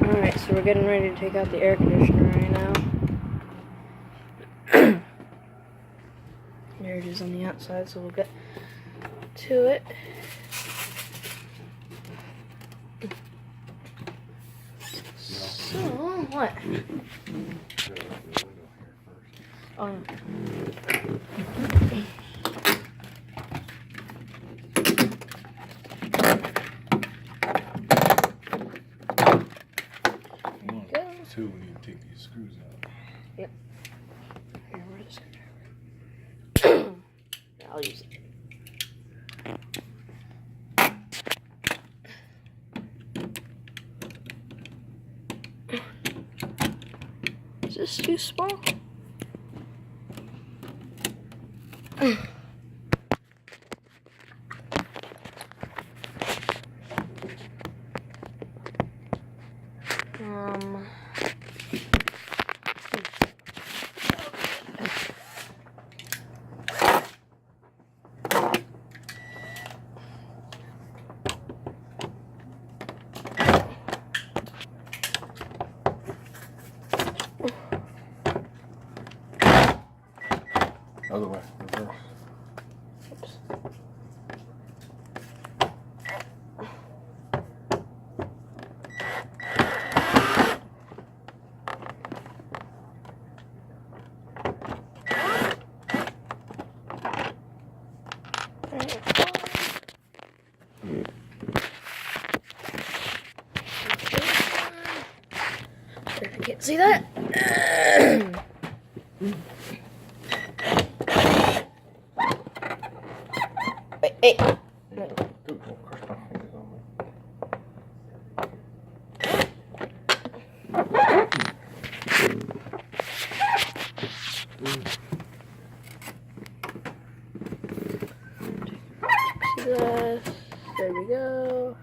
Alright, so we're getting ready to take out the air conditioner right now. There it is on the outside, so we'll get to it. So, what? Oh, no. Too when you take these screws out. Yep. Here, where's the screwdriver? I'll use it. Is this too small? Other way, reverse. Oops. I can't see that. Wait, hey. There we go.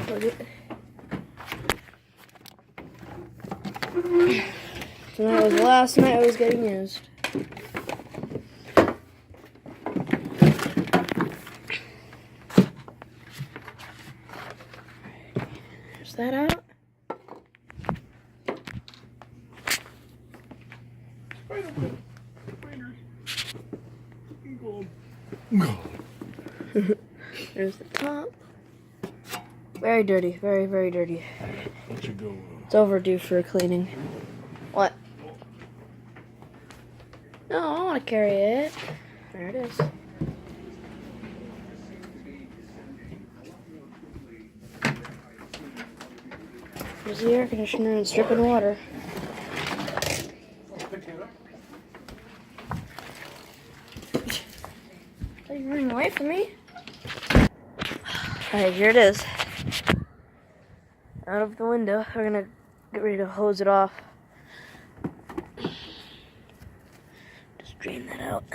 Plug it. So that was the last night it was getting used. There's that out. There's the top. Very dirty, very, very dirty. Let you go. It's overdue for a cleaning. What? No, I want to carry it. There it is. There's the air conditioner and it's dripping water. Are you running away from me? Alright, here it is. Out of the window. We're gonna get ready to hose it off. Just drain that out.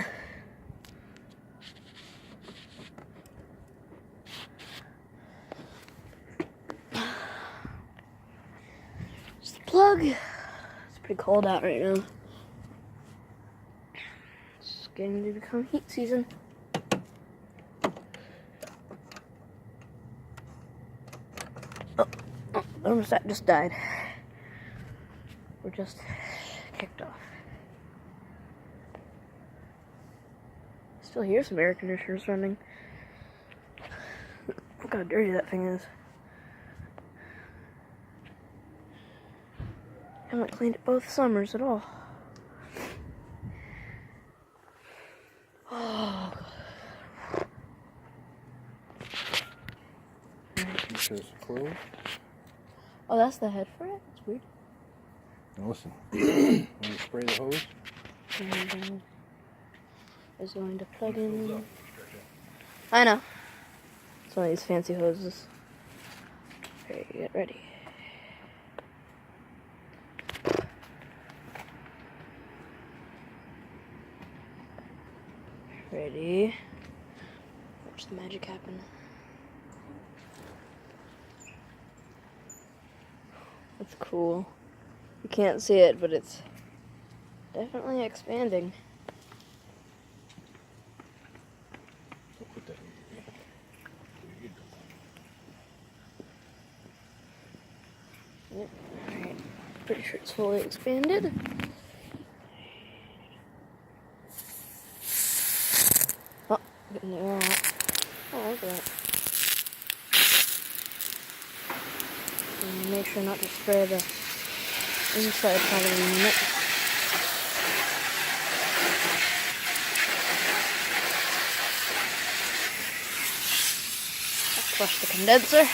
Just the plug. It's pretty cold out right now. It's getting to become heat season. Oh, the thermostat just died. We're just kicked off. Still hear some air conditioners running. Look how dirty that thing is. Haven't cleaned it both summers at all. Oh. It says close. Oh, that's the head for it? That's weird. Now listen. When you spray the hose, And is going to plug in. I know. It's one of these fancy hoses. Okay, get ready. Ready. Watch the magic happen. That's cool. You can't see it, but it's definitely expanding. put that in. Yep. Alright. Pretty sure it's fully expanded. Oh, getting the air out. Oh, look at that. And make sure not to spray the inside part of the unit. Flush the condenser.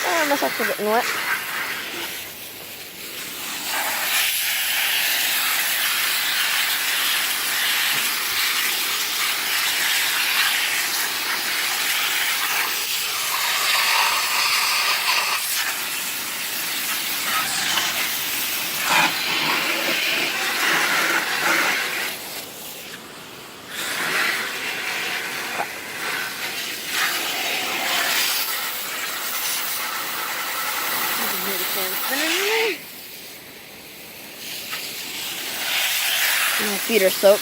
Oh, my socks are getting wet. My feet are soaked.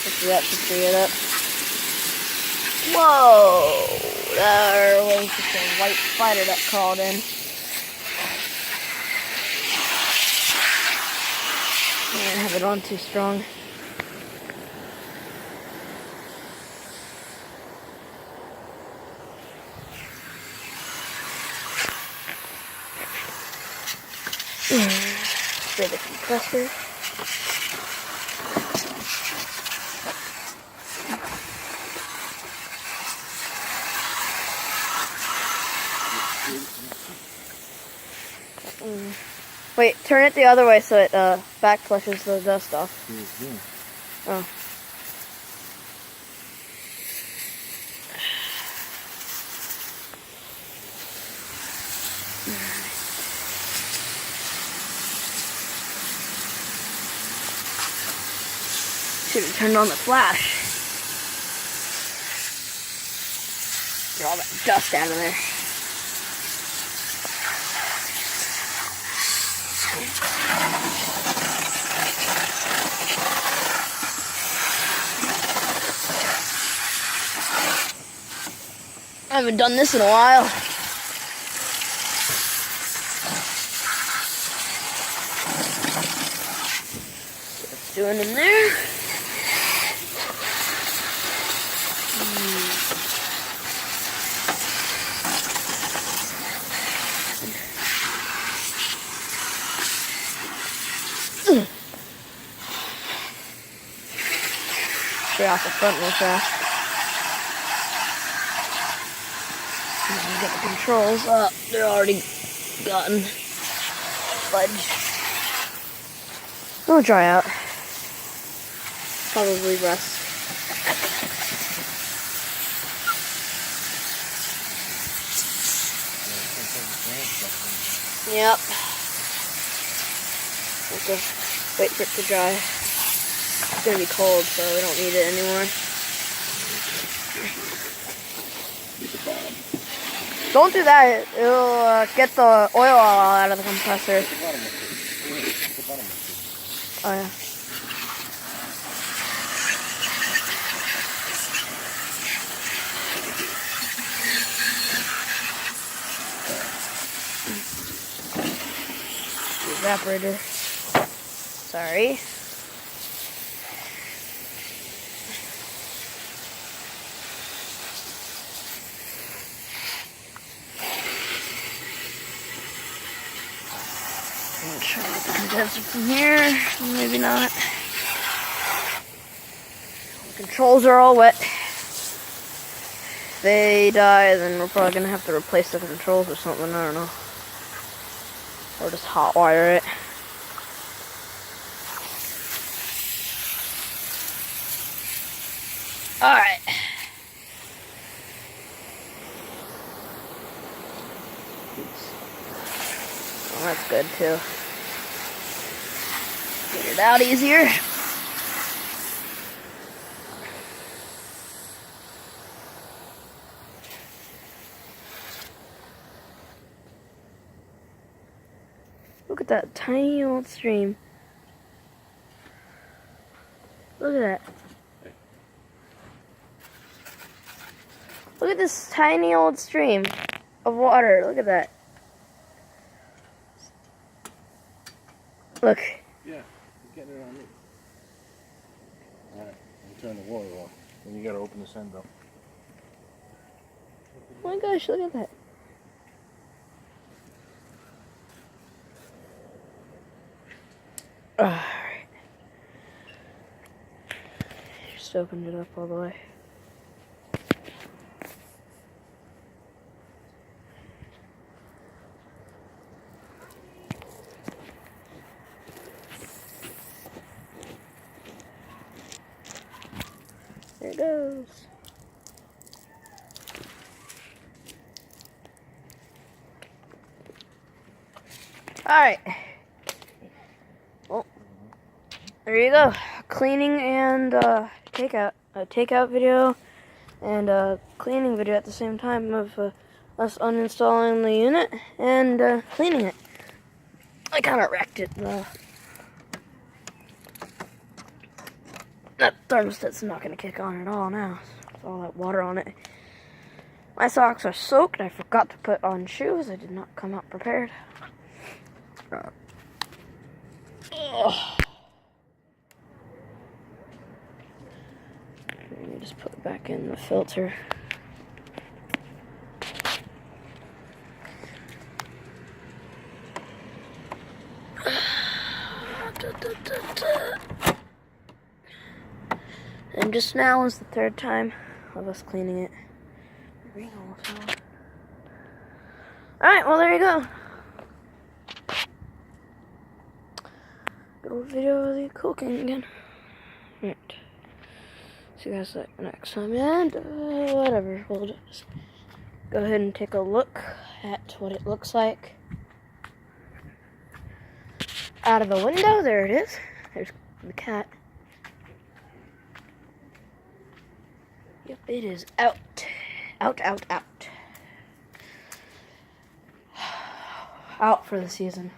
Hopefully that should free it up. Whoa! There was just a white spider that crawled in. I didn't have it on too strong. Spray the compressor. Wait, turn it the other way so it back flushes the dust off. Oh. Should have turned on the flash. Get all that dust out of there. I haven't done this in a while. See what's doing in there. Straight off the front real fast. And get the controls up. They're already gotten fudge. They'll dry out. Probably rust. Yep. Have to wait for it to dry. It's gonna be cold, so we don't need it anymore. Don't do that. It'll get the oil all out of the compressor. Oh yeah. Evaporator. Sorry. I'm try to get the condenser from here. Maybe not. The controls are all wet. If they die, then we're probably gonna have to replace the controls or something. I don't know. Or just hot wire it. Alright. Well, that's good too. Get it out easier. at that tiny old stream. Look at that. Look at this tiny old stream of water. Look at that. Look. Yeah, you're getting it on me. Alright, I'll turn the water off. Then you gotta open this end up. Oh my gosh, look at that. Alright. Just opened it up all the way. There it goes. Alright. Well, there you go. Cleaning and takeout. A takeout video and a cleaning video at the same time of us uninstalling the unit and cleaning it. I kind of wrecked it though. That thermostat's not going to kick on at all now. With all that water on it. My socks are soaked. I forgot to put on shoes. I did not come out prepared. Let me just put it back in the filter. And just now is the third time of us cleaning it. Alright, well there you go. Good old video of the cooking again. Right. See you guys next time, and whatever. We'll just go ahead and take a look at what it looks like out of the window. There it is. There's the cat. Yep, it is out. Out, out, out. Out for the season.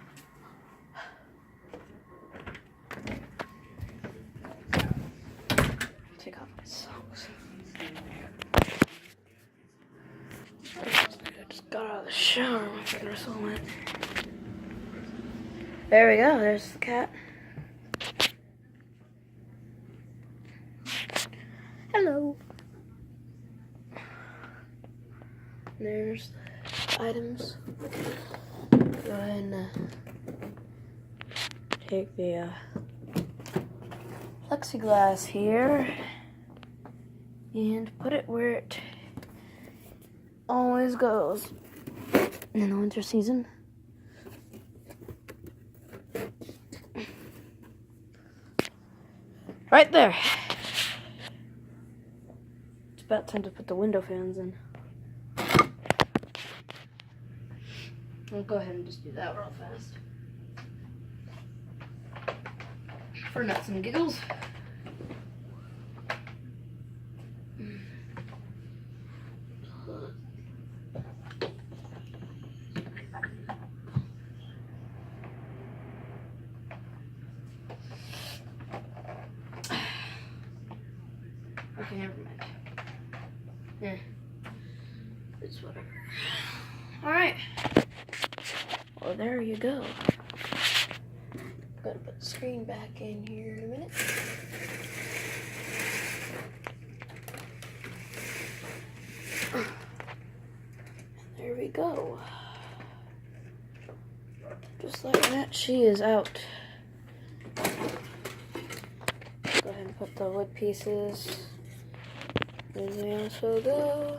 Take off my socks. I just got out of the shower. My fingers so wet. There we go. There's the cat. Hello. There's the items. Go ahead and take the plexiglass here and put it where it always goes in the winter season. Right there. It's about time to put the window fans in. I'll go ahead and just do that real fast. For nuts and giggles. Okay, never mind. Yeah. It's whatever. Alright. Well, there you go. Gonna put the screen back in here in a minute. There we go. Just like that, she is out. Go ahead and put the wood pieces where they also go.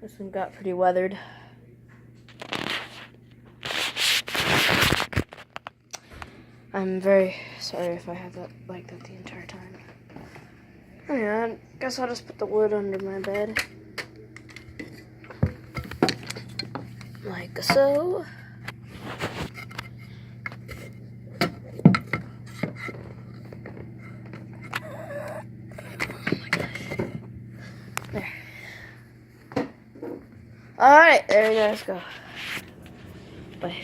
This one got pretty weathered. I'm very sorry if I had that like that the entire time. Oh yeah, I guess I'll just put the wood under my bed. Like so. Alright, there you guys go. Bye.